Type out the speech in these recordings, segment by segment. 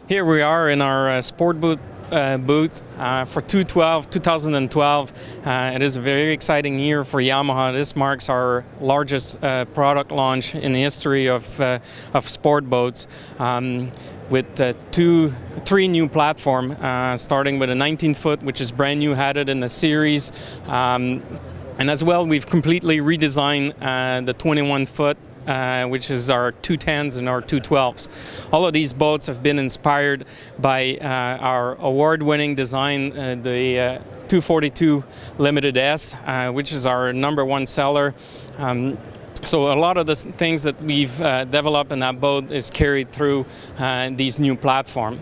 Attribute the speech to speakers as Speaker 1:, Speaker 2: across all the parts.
Speaker 1: Here we are in our sport booth for 2012. It is a very exciting year for Yamaha. This marks our largest product launch in the history of sport boats, with three new platforms, starting with a 19-foot, which is brand new, added in the series. And as well, we've completely redesigned the 21-foot, which is our 210s and our 212s. All of these boats have been inspired by our award-winning design, the 242 Limited S, which is our #1 seller. So a lot of the things that we've developed in that boat is carried through these new platform.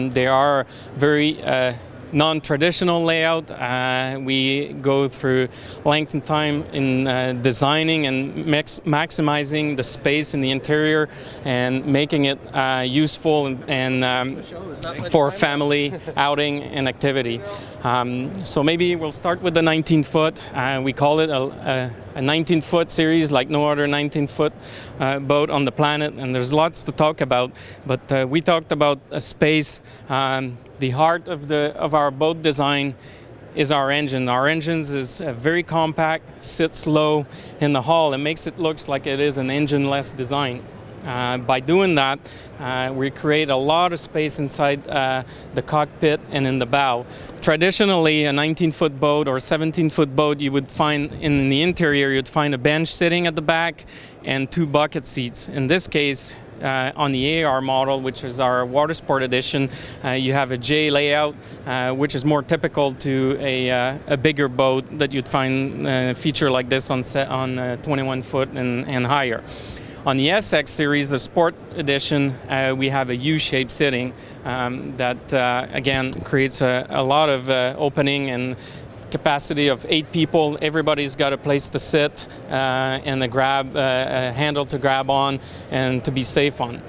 Speaker 1: They are very non-traditional layout. We go through length and time in designing and maximizing the space in the interior and making it useful and for family outing and activity. So maybe we'll start with the 19-foot. We call it a 19-foot series like no other 19-foot boat on the planet, and there's lots to talk about, but we talked about a space. The heart of our boat design is our engine. Our engines is very compact, sits low in the hull, and makes it look like it is an engine-less design. By doing that, we create a lot of space inside the cockpit and in the bow. Traditionally, a 19-foot boat or 17-foot boat, you would find in the interior, you'd find a bench sitting at the back and 2 bucket seats. In this case, on the AR model, which is our water sport edition, you have a J layout, which is more typical to a bigger boat that you'd find feature like this on 21-foot and higher. On the SX series, the Sport Edition, we have a U-shaped sitting that, again, creates a lot of opening and capacity of 8 people. Everybody's got a place to sit and a handle to grab on and to be safe on.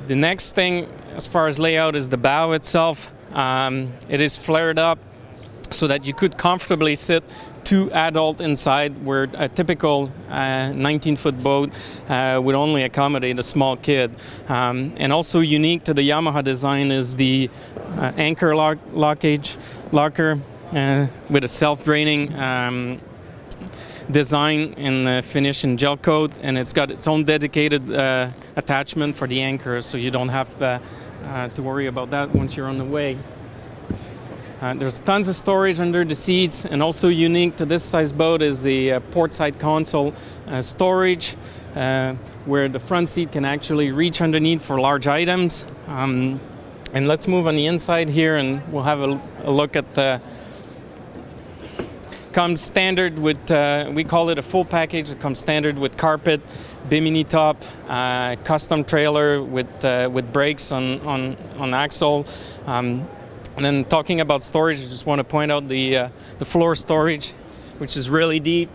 Speaker 1: The next thing, as far as layout, is the bow itself. It is flared up so that you could comfortably sit 2 adults inside, where a typical 19-foot boat would only accommodate a small kid. And also unique to the Yamaha design is the anchor locker with a self-draining design and finish in gel coat, and it's got its own dedicated attachment for the anchor, so you don't have to worry about that once you're on the way. There's tons of storage under the seats, and also unique to this size boat is the port side console storage, where the front seat can actually reach underneath for large items. And let's move on the inside here, and we'll have a look at the. Comes standard with, we call it a full package. It comes standard with carpet, bimini top, custom trailer with brakes on axle. And then talking about storage, I just want to point out the floor storage, which is really deep.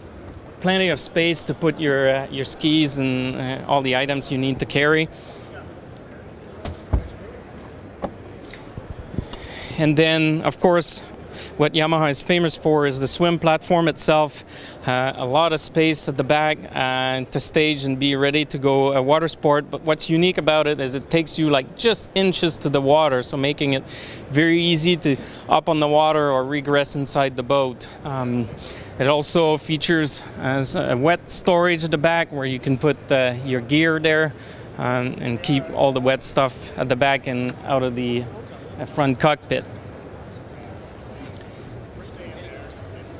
Speaker 1: Plenty of space to put your skis and all the items you need to carry. And then, of course, what Yamaha is famous for is the swim platform itself. A lot of space at the back to stage and be ready to go water sport. But what's unique about it is it takes you like just inches to the water, so making it very easy to up on the water or regress inside the boat. It also features a wet storage at the back where you can put your gear there and keep all the wet stuff at the back and out of the front cockpit.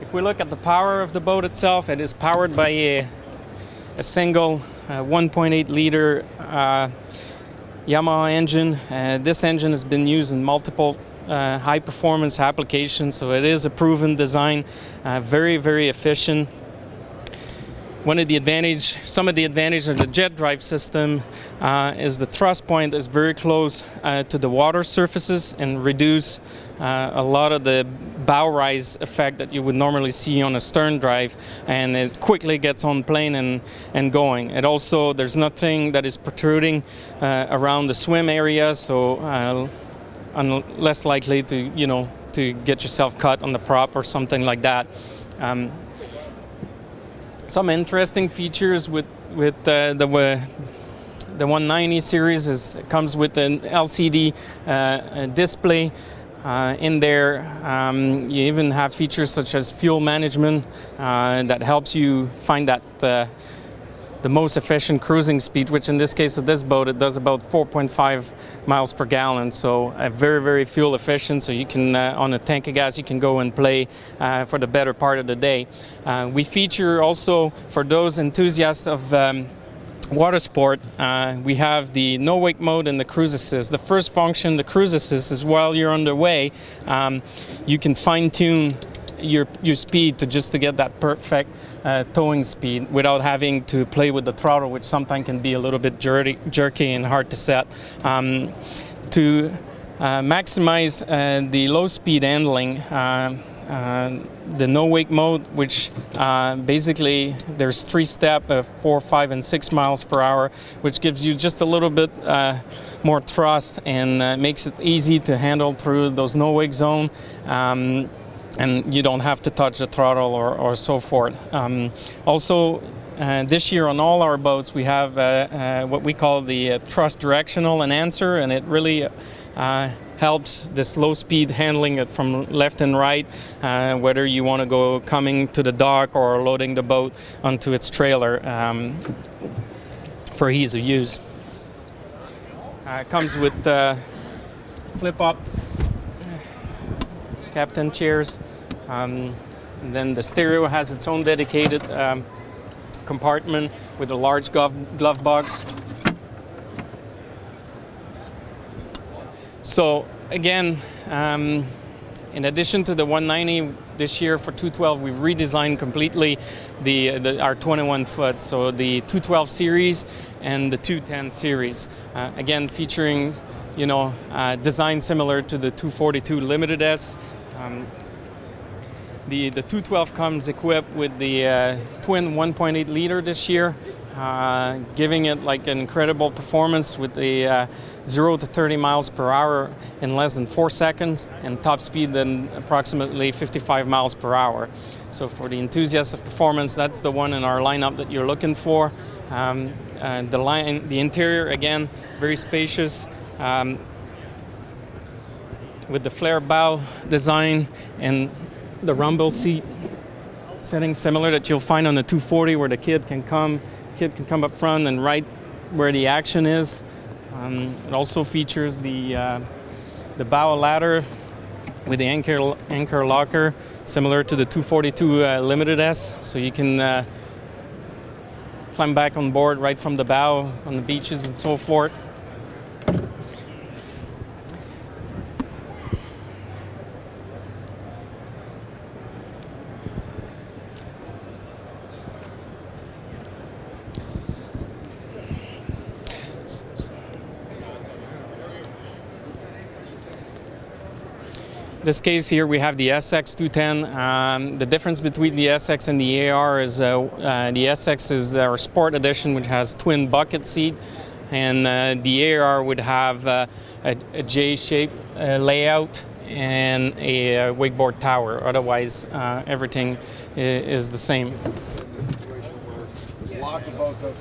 Speaker 1: If we look at the power of the boat itself, it is powered by a single 1.8 liter Yamaha engine. This engine has been used in multiple high performance applications, so it is a proven design, very, very efficient. Some of the advantages of the jet drive system is the thrust point is very close to the water surfaces and reduce a lot of the bow rise effect that you would normally see on a stern drive, and it quickly gets on plane and going. It also, there's nothing that is protruding around the swim area, so less likely to get yourself caught on the prop or something like that. Some interesting features with The 190 series comes with an LCD display in there. You even have features such as fuel management that helps you find that the most efficient cruising speed, which in this case of this boat, it does about 4.5 miles per gallon. So very, very fuel efficient. So you can, on a tank of gas, you can go and play for the better part of the day. We feature also, for those enthusiasts of water sport, we have the no-wake mode and the cruise assist. The first function, the cruise assist, is while you're underway, you can fine-tune your speed to get that perfect towing speed without having to play with the throttle, which sometimes can be a little bit jerky and hard to set. To maximize the low-speed handling, the no-wake mode, which basically there's 3-step, 4, 5, and 6 miles per hour, which gives you just a little bit more thrust and makes it easy to handle through those no-wake zone. And you don't have to touch the throttle or so forth. Also, this year on all our boats, we have what we call the thrust directional enhancer, and it really helps this low-speed handling it from left and right, whether you want to go coming to the dock or loading the boat onto its trailer for ease of use. It comes with flip-up captain chairs, and then the stereo has its own dedicated compartment with a large glove box. So again, in addition to the 190, this year for 212 we've redesigned completely our 21 foot, so the 212 series and the 210 series, again featuring design similar to the 242 Limited S. The 212 comes equipped with the twin 1.8 liter this year, giving it like an incredible performance with the 0 to 30 miles per hour in less than 4 seconds, and top speed then approximately 55 miles per hour. So for the enthusiasts of performance, that's the one in our lineup that you're looking for. The interior, again, very spacious, with the flare bow design and the rumble seat setting similar that you'll find on the 240, where the kid can come up front and right where the action is. It also features the bow ladder with the anchor locker, similar to the 242 Limited S, so you can climb back on board right from the bow on the beaches and so forth. This case here, we have the SX210. The difference between the SX and the AR is the SX is our Sport Edition, which has twin bucket seat, and the AR would have a J-shaped layout and a wakeboard tower. Otherwise, everything is the same. Lots of boats we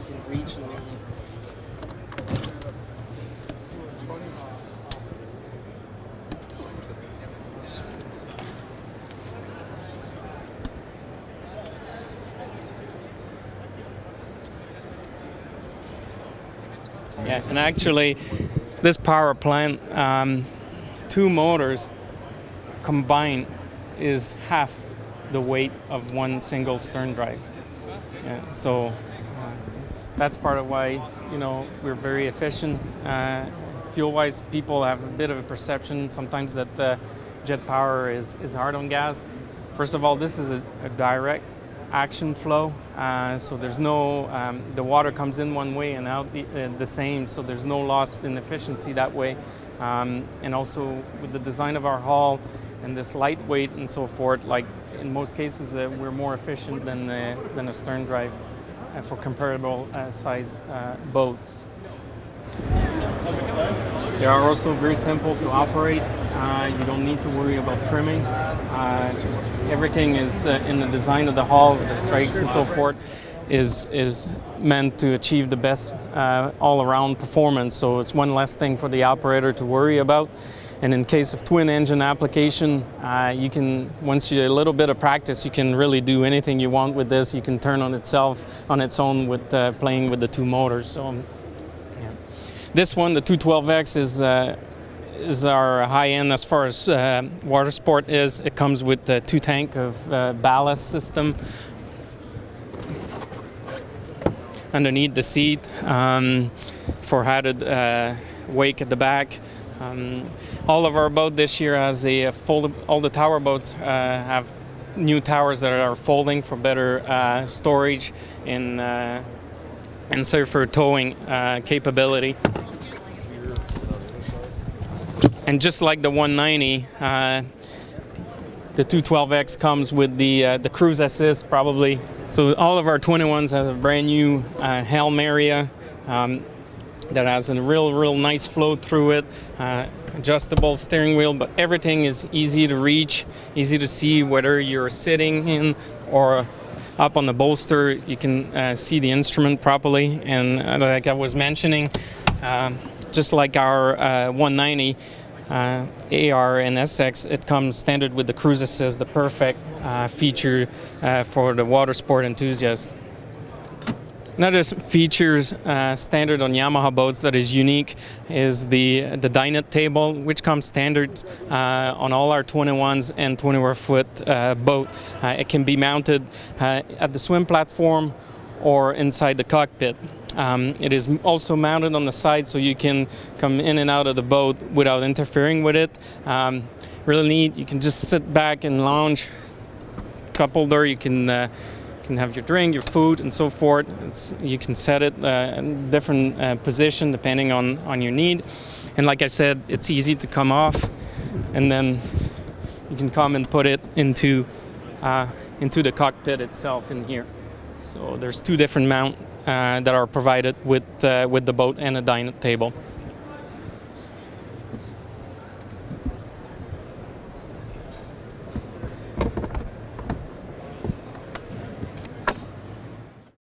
Speaker 1: can reach. Yes, and actually, this power plant, 2 motors combined, is half the weight of one single stern drive. Yeah, so that's part of why we're very efficient. Fuel-wise, people have a bit of a perception sometimes that jet power is hard on gas. First of all, this is a direct action flow, so there's no the water comes in one way and out the same, so there's no loss in efficiency that way. And also with the design of our hull and this lightweight and so forth, like in most cases we're more efficient than a stern drive for comparable size boat. They are also very simple to operate. You don't need to worry about trimming. Everything is in the design of the hull, with the strikes and so forth. is meant to achieve the best all-around performance. So it's one less thing for the operator to worry about. And in case of twin engine application, you can, once you a little bit of practice, you can really do anything you want with this. You can turn on itself on its own with playing with the two motors. So yeah. This one, the 212X, is our high end as far as water sport is. It comes with the 2 tank of ballast system underneath the seat for added wake at the back. All of our boat this year has a all the tower boats have new towers that are folding for better storage and safer towing capability. And just like the 190, the 212X comes with the cruise assist probably. So all of our 21s has a brand new helm area that has a real nice flow through it, adjustable steering wheel, but everything is easy to reach, easy to see whether you're sitting in or up on the bolster. You can see the instrument properly, and like I was mentioning, just like our 190 AR and SX, it comes standard with the cruise assist, the perfect feature for the water sport enthusiast. Another features standard on Yamaha boats that is unique is the dinette table, which comes standard on all our 21s and 24-foot boat. It can be mounted at the swim platform or inside the cockpit. It is also mounted on the side, so you can come in and out of the boat without interfering with it. Really neat. You can just sit back and lounge. Cup holder, you can have your drink, your food, and so forth. You can set it in different position depending on your need. And like I said, it's easy to come off, and then you can come and put it into the cockpit itself in here. So there's 2 different mounts that are provided with the boat and a dinette table.